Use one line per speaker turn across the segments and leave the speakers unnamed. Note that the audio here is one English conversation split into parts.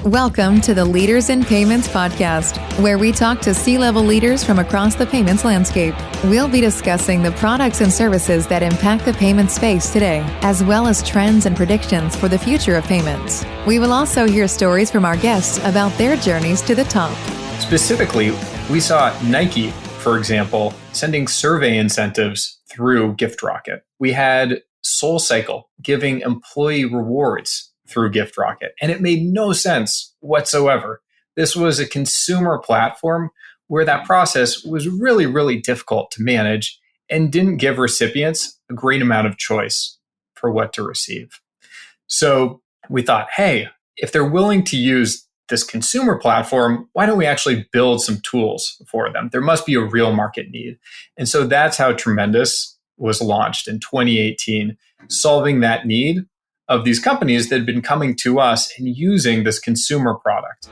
Welcome to the Leaders in Payments podcast, where we talk to C-level leaders from across the payments landscape. We'll be discussing the products and services that impact the payment space today, as well as trends and predictions for the future of payments. We will also hear stories from our guests about their journeys to the top.
Specifically, we saw Nike, for example, sending survey incentives through GiftRocket. We had SoulCycle giving employee rewards through GiftRocket, and it made no sense whatsoever. This was a consumer platform where that process was really, really difficult to manage and didn't give recipients a great amount of choice for what to receive. So we thought, hey, if they're willing to use this consumer platform, why don't we actually build some tools for them? There must be a real market need. And so that's how Tremendous was launched in 2018, solving that need of these companies that had been coming to us and using this consumer product.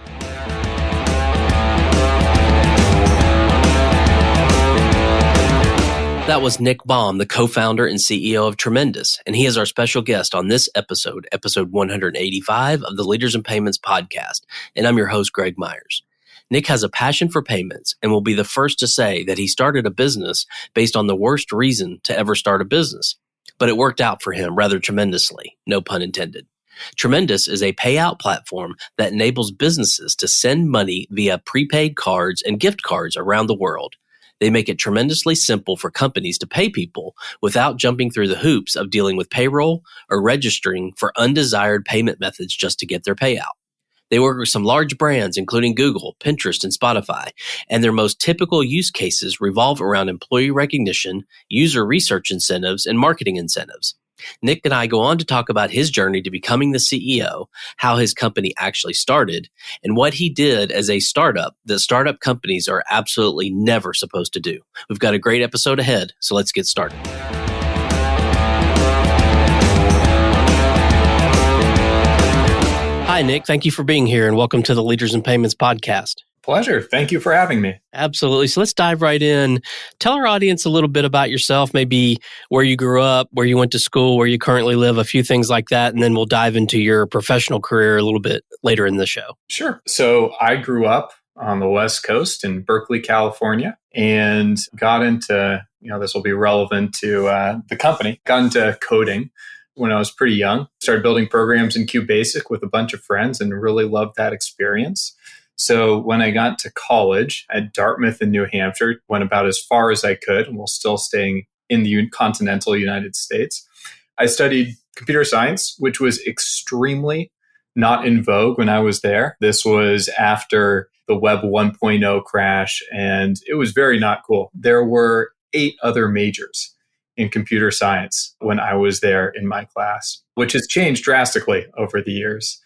That was Nick Baum, the co-founder and CEO of Tremendous, and he is our special guest on this episode 185 of the Leaders in Payments podcast, and I'm your host, Greg Myers. Nick has a passion for payments and will be the first to say that he started a business based on the worst reason to ever start a business. But it worked out for him rather tremendously, no pun intended. Tremendous is a payout platform that enables businesses to send money via prepaid cards and gift cards around the world. They make it tremendously simple for companies to pay people without jumping through the hoops of dealing with payroll or registering for undesired payment methods just to get their payout. They work with some large brands, including Google, Pinterest, and Spotify, and their most typical use cases revolve around employee recognition, user research incentives, and marketing incentives. Nick and I go on to talk about his journey to becoming the CEO, how his company actually started, and what he did as a startup that startup companies are absolutely never supposed to do. We've got a great episode ahead, so let's get started. Hi, Nick. Thank you for being here and welcome to the Leaders in Payments podcast.
Pleasure. Thank you for having me.
Absolutely. So let's dive right in. Tell our audience a little bit about yourself, maybe where you grew up, where you went to school, where you currently live, a few things like that, and then we'll dive into your professional career a little bit later in the show.
Sure. So I grew up on the West Coast in Berkeley, California, and got into, this will be relevant to the company, got into coding when I was pretty young. Started building programs in QBasic with a bunch of friends and really loved that experience. So when I got to college at Dartmouth in New Hampshire, went about as far as I could, while still staying in the continental United States. I studied computer science, which was extremely not in vogue when I was there. This was after the Web 1.0 crash, and it was very not cool. There were 8 other majors in computer science when I was there in my class, which has changed drastically over the years.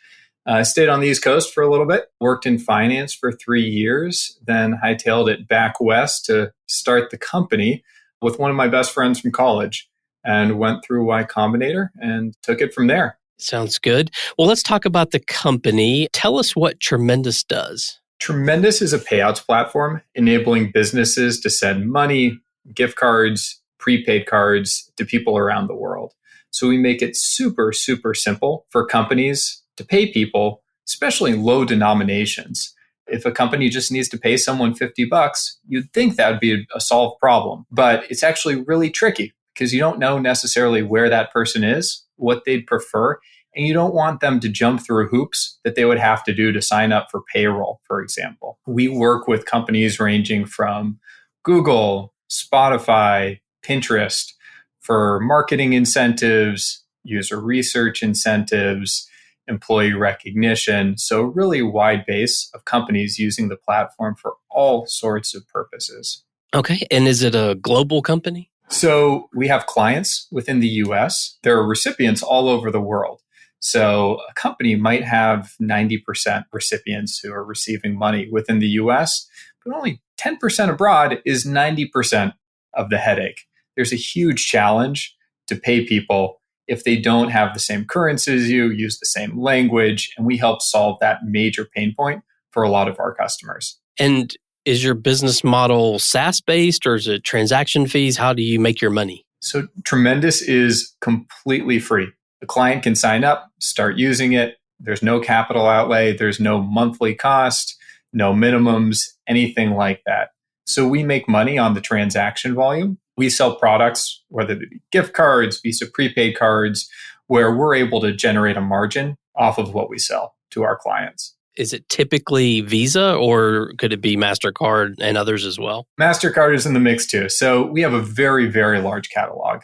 I stayed on the East Coast for a little bit, worked in finance for 3 years, then hightailed it back west to start the company with one of my best friends from college and went through Y Combinator and took it from there.
Sounds good. Well, let's talk about the company. Tell us what Tremendous does.
Tremendous is a payouts platform enabling businesses to send money, gift cards, prepaid cards to people around the world. So we make it super, super simple for companies to pay people, especially low denominations. If a company just needs to pay someone $50, you'd think that would be a solved problem. But it's actually really tricky because you don't know necessarily where that person is, what they'd prefer, and you don't want them to jump through hoops that they would have to do to sign up for payroll, for example. We work with companies ranging from Google, Spotify, Pinterest for marketing incentives, user research incentives, employee recognition. So a really wide base of companies using the platform for all sorts of purposes.
Okay. And is it a global company?
So we have clients within the US. There are recipients all over the world. So a company might have 90% recipients who are receiving money within the US, but only 10% abroad is 90% of the headache. There's a huge challenge to pay people if they don't have the same currency as you, use the same language, and we help solve that major pain point for a lot of our customers.
And is your business model SaaS-based or is it transaction fees? How do you make your money?
So Tremendous is completely free. The client can sign up, start using it, There's no capital outlay. There's no monthly cost, no minimums, anything like that. So we make money on the transaction volume. We sell products, whether they be gift cards, Visa prepaid cards, where we're able to generate a margin off of what we sell to our clients.
Is it typically Visa or could it be MasterCard and others as well?
MasterCard is in the mix too. So we have a very, very large catalog.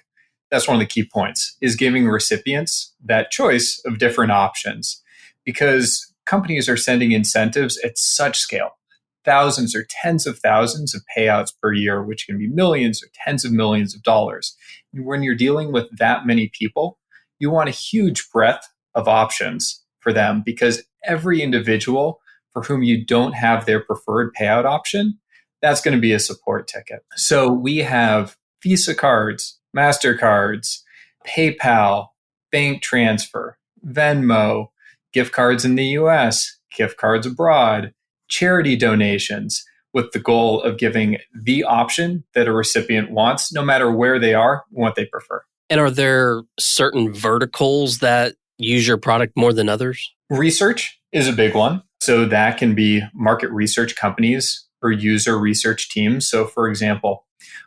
That's one of the key points, is giving recipients that choice of different options, because companies are sending incentives at such scale, thousands or tens of thousands of payouts per year, which can be millions or tens of millions of dollars. And when you're dealing with that many people, you want a huge breadth of options for them, because every individual for whom you don't have their preferred payout option, that's going to be a support ticket. So we have Visa cards, MasterCards, PayPal, bank transfer, Venmo, gift cards in the US, gift cards abroad, charity donations, with the goal of giving the option that a recipient wants, no matter where they are, what they prefer.
And are there certain verticals that use your product more than others?
Research is a big one. So that can be market research companies or user research teams. So for example,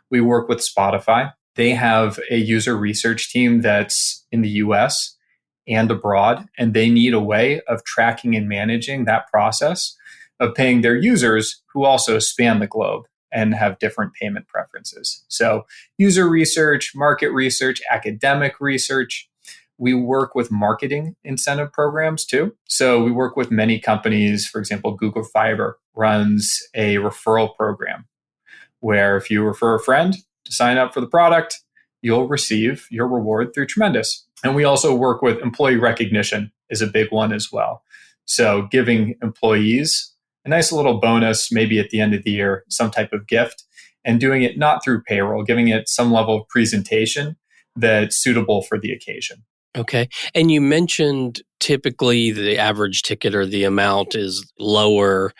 we work with Spotify. They have a user research team that's in the US and abroad, and they need a way of tracking and managing that process of paying their users who also span the globe and have different payment preferences. So user research, market research, academic research. We work with marketing incentive programs too. So we work with many companies. For example, Google Fiber runs a referral program where if you refer a friend to sign up for the product, you'll receive your reward through Tremendous. And we also work with employee recognition is a big one as well. So giving employees a nice little bonus, maybe at the end of the year, some type of gift, and doing it not through payroll, giving it some level of presentation that's suitable for the occasion.
Okay. And you mentioned typically the average ticket or the amount is lower.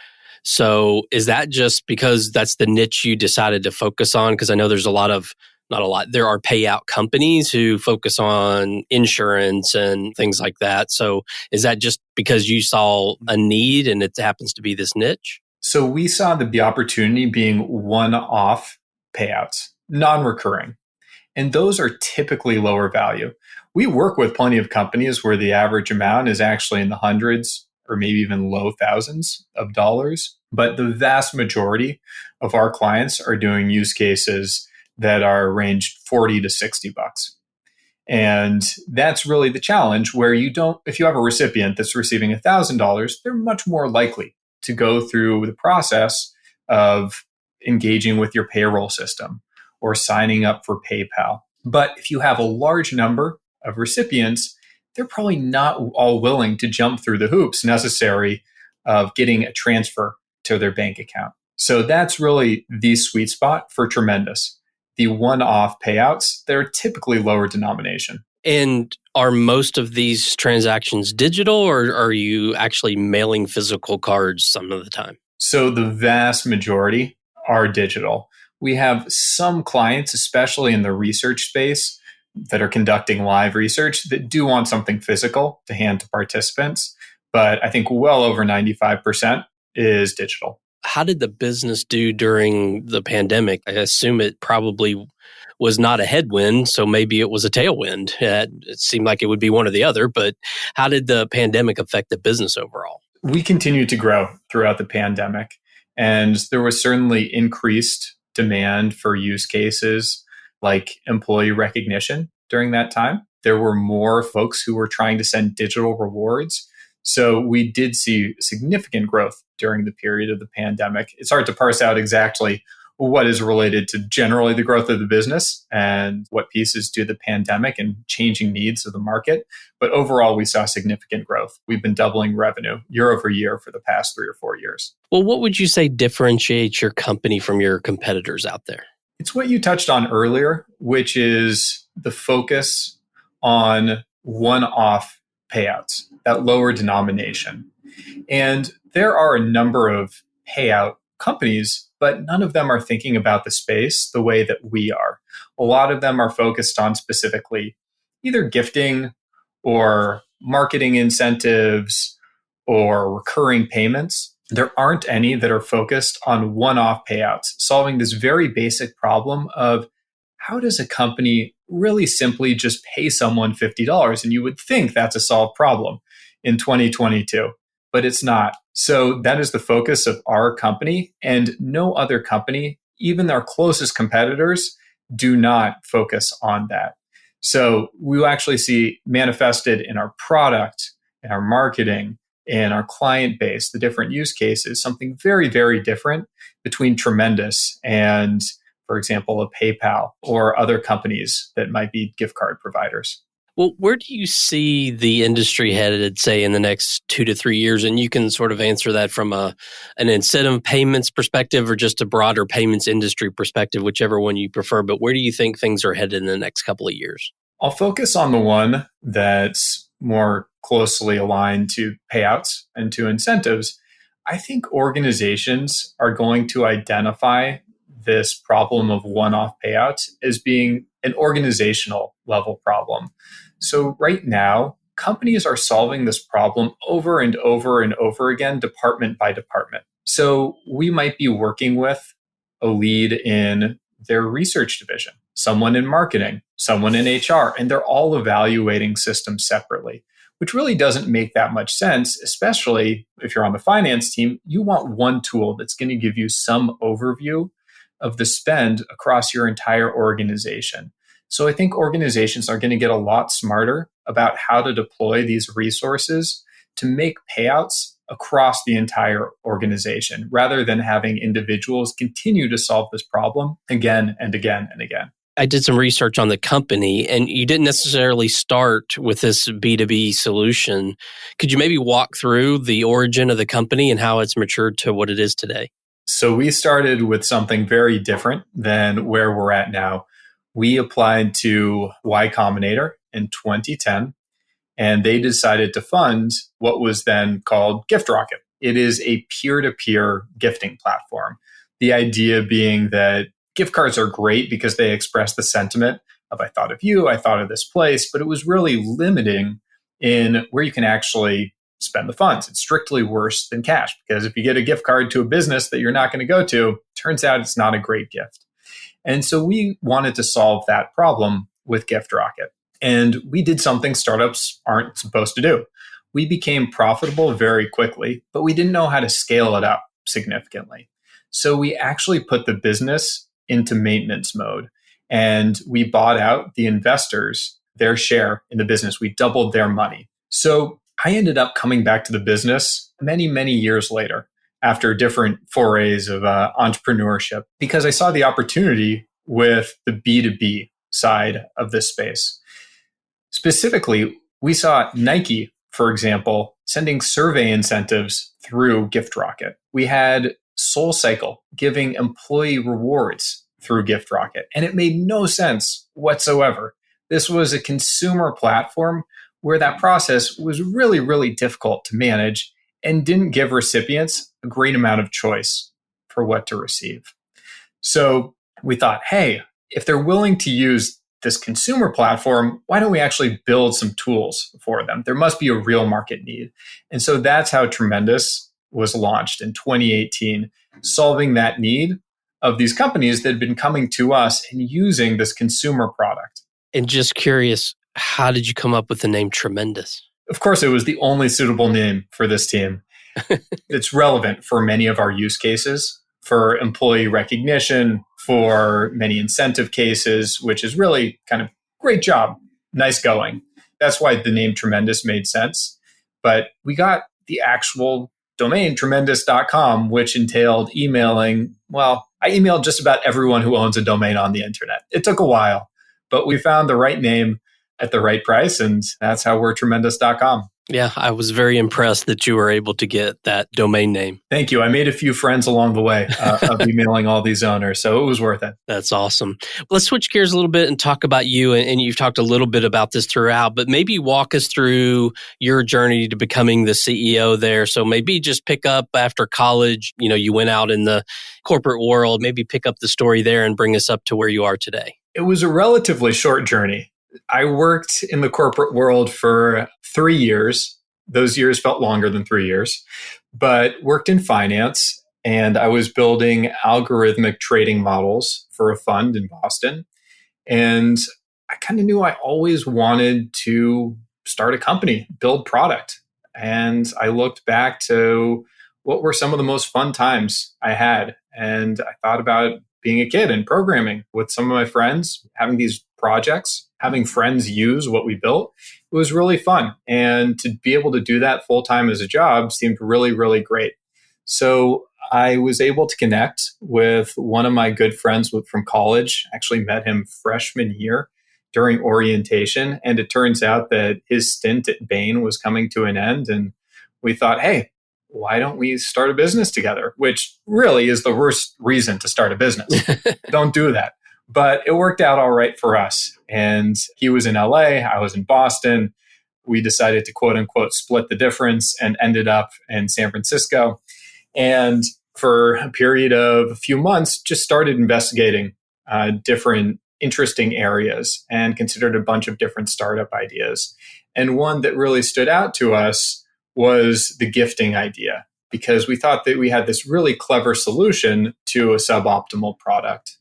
So is that just because that's the niche you decided to focus on? Because I know there's there are payout companies who focus on insurance and things like that. So is that just because you saw a need and it happens to be this niche?
So we saw the opportunity being one-off payouts, non-recurring. And those are typically lower value. We work with plenty of companies where the average amount is actually in the hundreds or maybe even low thousands of dollars. But the vast majority of our clients are doing use cases that are ranged 40 to 60 bucks. And that's really the challenge, where if you have a recipient that's receiving $1,000, they're much more likely to go through the process of engaging with your payroll system or signing up for PayPal. But if you have a large number of recipients, they're probably not all willing to jump through the hoops necessary of getting a transfer to their bank account. So that's really the sweet spot for Tremendous. The one-off payouts, they're typically lower denomination.
And are most of these transactions digital, or are you actually mailing physical cards some of the time?
So the vast majority are digital. We have some clients, especially in the research space, that are conducting live research that do want something physical to hand to participants. But I think well over 95% is digital.
How did the business do during the pandemic? I assume it probably was not a headwind, so maybe it was a tailwind. It seemed like it would be one or the other, but how did the pandemic affect the business overall?
We continued to grow throughout the pandemic, and there was certainly increased demand for use cases like employee recognition during that time. There were more folks who were trying to send digital rewards. So we did see significant growth during the period of the pandemic. It's hard to parse out exactly what is related to generally the growth of the business and what pieces do the pandemic and changing needs of the market. But overall, we saw significant growth. We've been doubling revenue year over year for the past 3 or 4 years.
Well, what would you say differentiates your company from your competitors out there?
It's what you touched on earlier, which is the focus on one-off payouts, that lower denomination. And there are a number of payout companies, but none of them are thinking about the space the way that we are. A lot of them are focused on specifically either gifting or marketing incentives or recurring payments, there aren't any that are focused on one-off payouts, solving this very basic problem of how does a company really simply just pay someone $50? And you would think that's a solved problem in 2022, but it's not. So that is the focus of our company, and no other company, even our closest competitors, do not focus on that. So we will actually see manifested in our product, in our marketing, in our client base, the different use cases, something very, very different between Tremendous and, for example, a PayPal or other companies that might be gift card providers.
Well, where do you see the industry headed, say, in the next 2 to 3 years? And you can sort of answer that from an incentive payments perspective or just a broader payments industry perspective, whichever one you prefer. But where do you think things are headed in the next couple of years?
I'll focus on the one that's more closely aligned to payouts and to incentives. I think organizations are going to identify this problem of one-off payouts as being an organizational level problem. So right now, companies are solving this problem over and over and over again, department by department. So we might be working with a lead in their research division, someone in marketing, someone in HR, and they're all evaluating systems separately, which really doesn't make that much sense, especially if you're on the finance team. You want one tool that's going to give you some overview of the spend across your entire organization. So I think organizations are going to get a lot smarter about how to deploy these resources to make payouts across the entire organization, rather than having individuals continue to solve this problem again and again and again.
I did some research on the company, and you didn't necessarily start with this B2B solution. Could you maybe walk through the origin of the company and how it's matured to what it is today?
So we started with something very different than where we're at now. We applied to Y Combinator in 2010, and they decided to fund what was then called Gift Rocket. It is a peer-to-peer gifting platform. The idea being that gift cards are great because they express the sentiment of I thought of you, I thought of this place, but it was really limiting in where you can actually spend the funds. It's strictly worse than cash, because if you get a gift card to a business that you're not going to go to, turns out it's not a great gift. And so we wanted to solve that problem with Gift Rocket. And we did something startups aren't supposed to do. We became profitable very quickly, but we didn't know how to scale it up significantly. So we actually put the business into maintenance mode, and we bought out the investors, their share in the business. We doubled their money. So I ended up coming back to the business many, many years later, after different forays of entrepreneurship, because I saw the opportunity with the B2B side of this space. Specifically, we saw Nike, for example, sending survey incentives through Gift Rocket. We had SoulCycle giving employee rewards through Gift Rocket, and it made no sense whatsoever. This was a consumer platform where that process was really, really difficult to manage and didn't give recipients a great amount of choice for what to receive. So we thought, hey, if they're willing to use this consumer platform, why don't we actually build some tools for them? There must be a real market need. And so that's how Tremendous was launched in 2018, solving that need of these companies that had been coming to us and using this consumer product.
And just curious, how did you come up with the name Tremendous?
Of course, it was the only suitable name for this team. It's relevant for many of our use cases, for employee recognition, for many incentive cases, which is really kind of great job, nice going. That's why the name Tremendous made sense. But we got the actual domain, tremendous.com, which entailed emailing. Well, I emailed just about everyone who owns a domain on the internet. It took a while, but we found the right name at the right price, and that's how we're tremendous.com.
Yeah, I was very impressed that you were able to get that domain name.
Thank you. I made a few friends along the way of emailing all these owners, so it was worth it.
That's awesome. Let's switch gears a little bit and talk about you. And you've talked a little bit about this throughout, but maybe walk us through your journey to becoming the CEO there. So maybe just pick up after college, you went out in the corporate world, maybe pick up the story there and bring us up to where you are today.
It was a relatively short journey. I worked in the corporate world for 3 years. Those years felt longer than 3 years, but worked in finance. And I was building algorithmic trading models for a fund in Boston. And I kind of knew I always wanted to start a company, build product. And I looked back to what were some of the most fun times I had. And I thought about being a kid and programming with some of my friends, having these projects, having friends use what we built. It was really fun. And to be able to do that full time as a job seemed really, really great. So I was able to connect with one of my good friends from college. Actually met him freshman year during orientation. And it turns out that his stint at Bain was coming to an end. And we thought, hey, why don't we start a business together? Which really is the worst reason to start a business. Don't do that. But it worked out all right for us. And he was in LA, I was in Boston. We decided to quote unquote split the difference and ended up in San Francisco. And for a period of a few months, just started investigating different interesting areas and considered a bunch of different startup ideas. And one that really stood out to us was the gifting idea, because we thought that we had this really clever solution to a suboptimal product.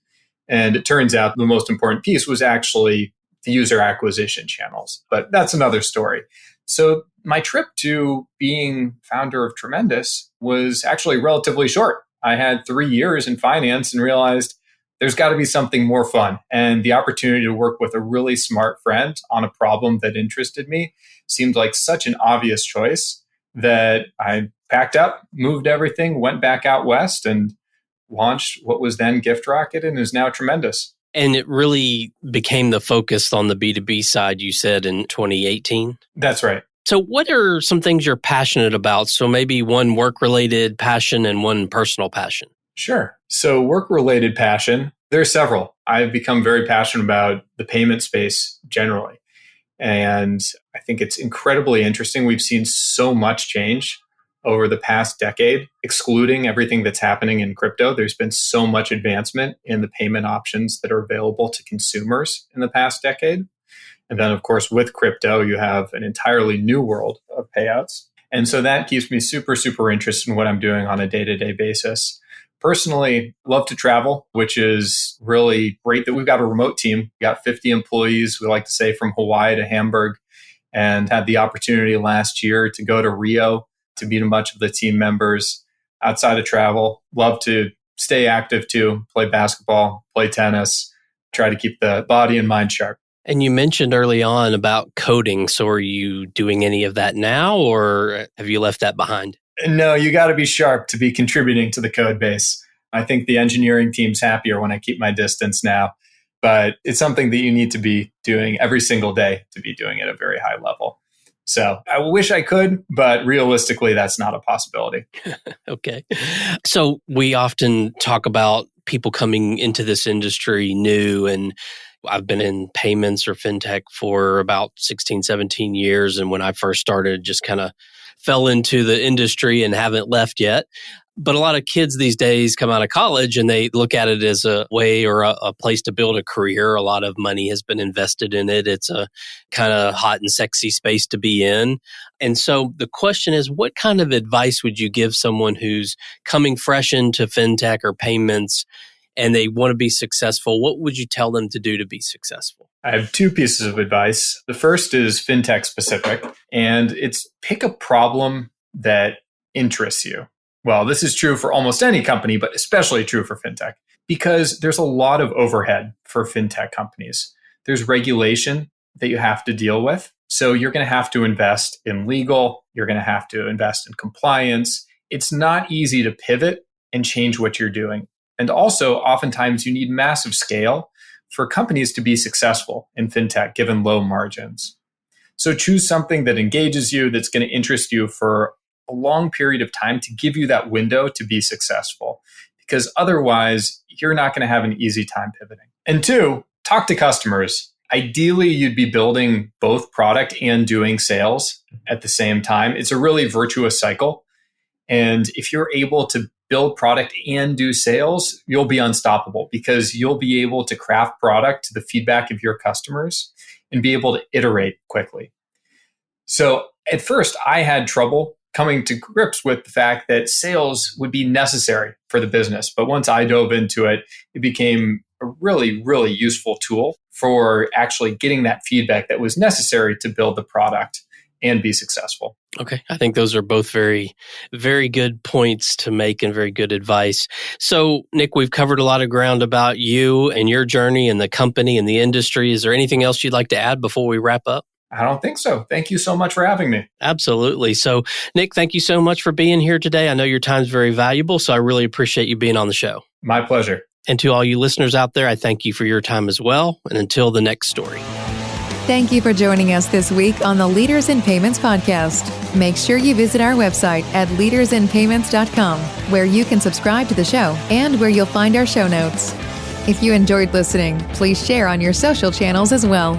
And it turns out the most important piece was actually the user acquisition channels. But that's another story. So my trip to being founder of Tremendous was actually relatively short. I had 3 years in finance and realized there's got to be something more fun. And the opportunity to work with a really smart friend on a problem that interested me seemed like such an obvious choice that I packed up, moved everything, went back out west, and launched what was then Gift Rocket and is now Tremendous.
And it really became the focus on the B2B side, you said, in 2018?
That's right.
So what are some things you're passionate about? So maybe one work-related passion and one personal passion.
Sure. So work-related passion, there's several. I've become very passionate about the payment space generally. And I think it's incredibly interesting. We've seen so much change over the past decade, excluding everything that's happening in crypto. There's been so much advancement in the payment options that are available to consumers in the past decade. And then, of course, with crypto, you have an entirely new world of payouts. And so that keeps me super, super interested in what I'm doing on a day-to-day basis. Personally, love to travel, which is really great that we've got a remote team. We've got 50 employees, we like to say, from Hawaii to Hamburg, and had the opportunity last year to go to Rio to meet a bunch of the team members. Outside of travel, love to stay active too, play basketball, play tennis, try to keep the body and mind sharp.
And you mentioned early on about coding. So are you doing any of that now, or have you left that behind?
No, you got to be sharp to be contributing to the code base. I think the engineering team's happier when I keep my distance now, but it's something that you need to be doing every single day to be doing at a very high level. So I wish I could, but realistically, that's not a possibility.
Okay. So we often talk about people coming into this industry new, and I've been in payments or fintech for about 16, 17 years. And when I first started, just kind of fell into the industry and haven't left yet. But a lot of kids these days come out of college and they look at it as a way or a place to build a career. A lot of money has been invested in it. It's a kind of hot and sexy space to be in. And so the question is, what kind of advice would you give someone who's coming fresh into fintech or payments and they want to be successful? What would you tell them to do to be successful?
I have two pieces of advice. The first is fintech specific, and it's pick a problem that interests you. Well, this is true for almost any company, but especially true for fintech, because there's a lot of overhead for fintech companies. There's regulation that you have to deal with. So you're going to have to invest in legal. You're going to have to invest in compliance. It's not easy to pivot and change what you're doing. And also, oftentimes, you need massive scale for companies to be successful in fintech, given low margins. So choose something that engages you, that's going to interest you for a long period of time to give you that window to be successful, because otherwise, you're not going to have an easy time pivoting. And two, talk to customers. Ideally, you'd be building both product and doing sales at the same time. It's a really virtuous cycle. And if you're able to build product and do sales, you'll be unstoppable, because you'll be able to craft product to the feedback of your customers and be able to iterate quickly. So at first, I had trouble coming to grips with the fact that sales would be necessary for the business. But once I dove into it, it became a really, really useful tool for actually getting that feedback that was necessary to build the product and be successful.
Okay. I think those are both very, very good points to make and very good advice. So, Nick, we've covered a lot of ground about you and your journey and the company and the industry. Is there anything else you'd like to add before we wrap up?
I don't think so. Thank you so much for having me.
Absolutely. So, Nick, thank you so much for being here today. I know your time's very valuable, so I really appreciate you being on the show.
My pleasure.
And to all you listeners out there, I thank you for your time as well. And until the next story.
Thank you for joining us this week on the Leaders in Payments podcast. Make sure you visit our website at leadersinpayments.com, where you can subscribe to the show and where you'll find our show notes. If you enjoyed listening, please share on your social channels as well.